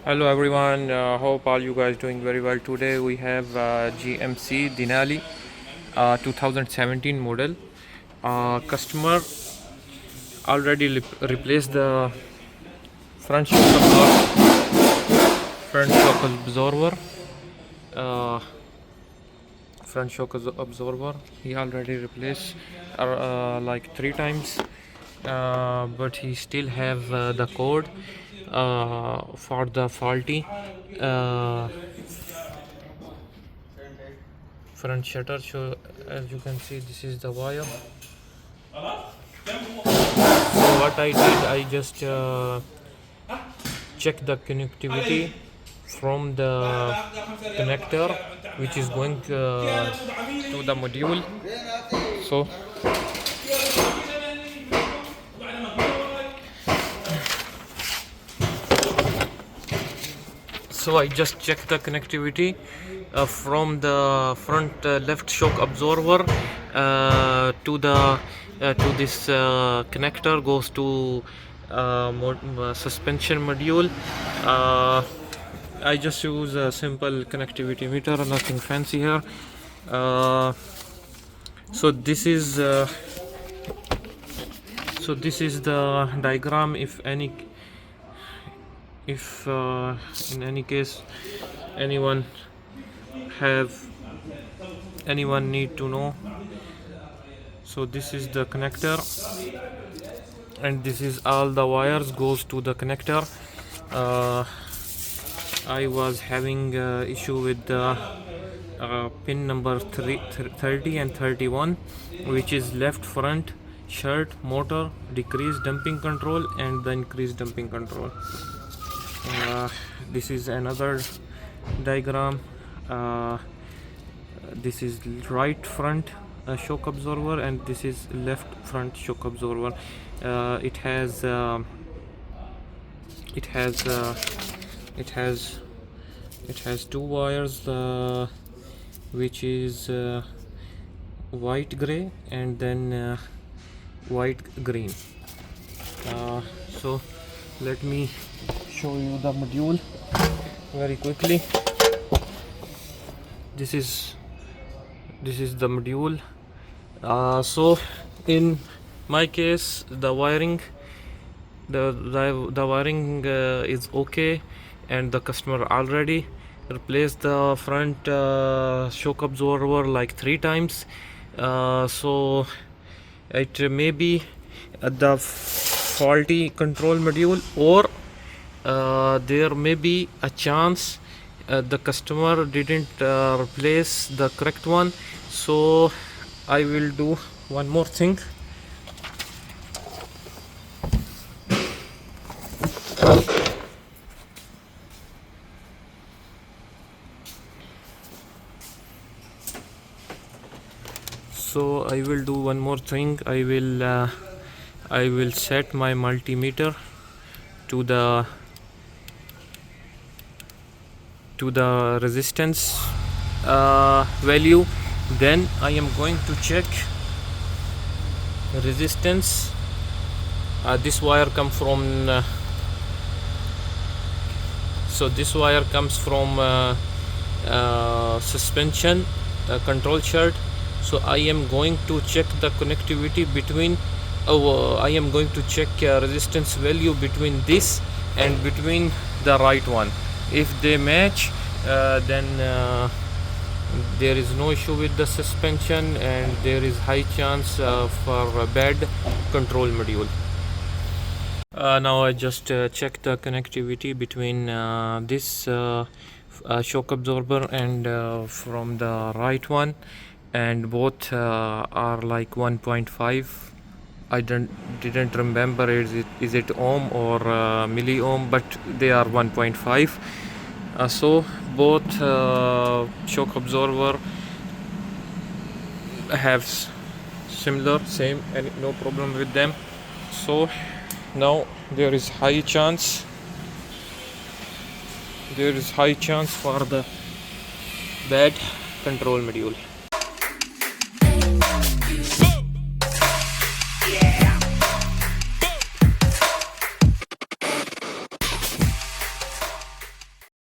Hello everyone, hope all you guys doing very well. Today we have GMC Denali 2017 model. Customer already replaced the front shock absorber. Uh, Front shock absorber he already replaced like 3 times, but he still have the code for the faulty uh, front shutter. So as you can see, this is the wire. So what I did, I just check the connectivity from the connector which is going to the module. So I just checked the connectivity from the front left shock absorber to this connector goes to suspension module. I just use a simple connectivity meter, nothing fancy here. So this is the diagram. If in any case anyone need to know, so this is the connector and this is all the wires goes to the connector. I was having issue with the pin number 30 and 31, which is left front shirt motor decreased damping control and the increased damping control. This is another diagram. This is right front shock absorber and this is left front shock absorber. It has two wires, which is white gray and then white green. So let me show you the module very quickly. This is the module. So in my case, the wiring is okay, and the customer already replaced the front shock absorber like 3 times. So it may be the faulty control module, or there may be a chance the customer didn't replace the correct one. So I will do one more thing. I will set my multimeter to the resistance value. Then I am going to check resistance. This wire comes from this wire comes from suspension control shirt. So I am going to check the connectivity between I am going to check resistance value between this and between the right one. If they match, then there is no issue with the suspension and there is high chance for a bad control module. Now I just check the connectivity between this shock absorber and from the right one, and both are like 1.5. I didn't remember is it ohm or milli ohm, but they are 1.5. So both shock absorber have same and no problem with them. So now there is high chance for the bad control module.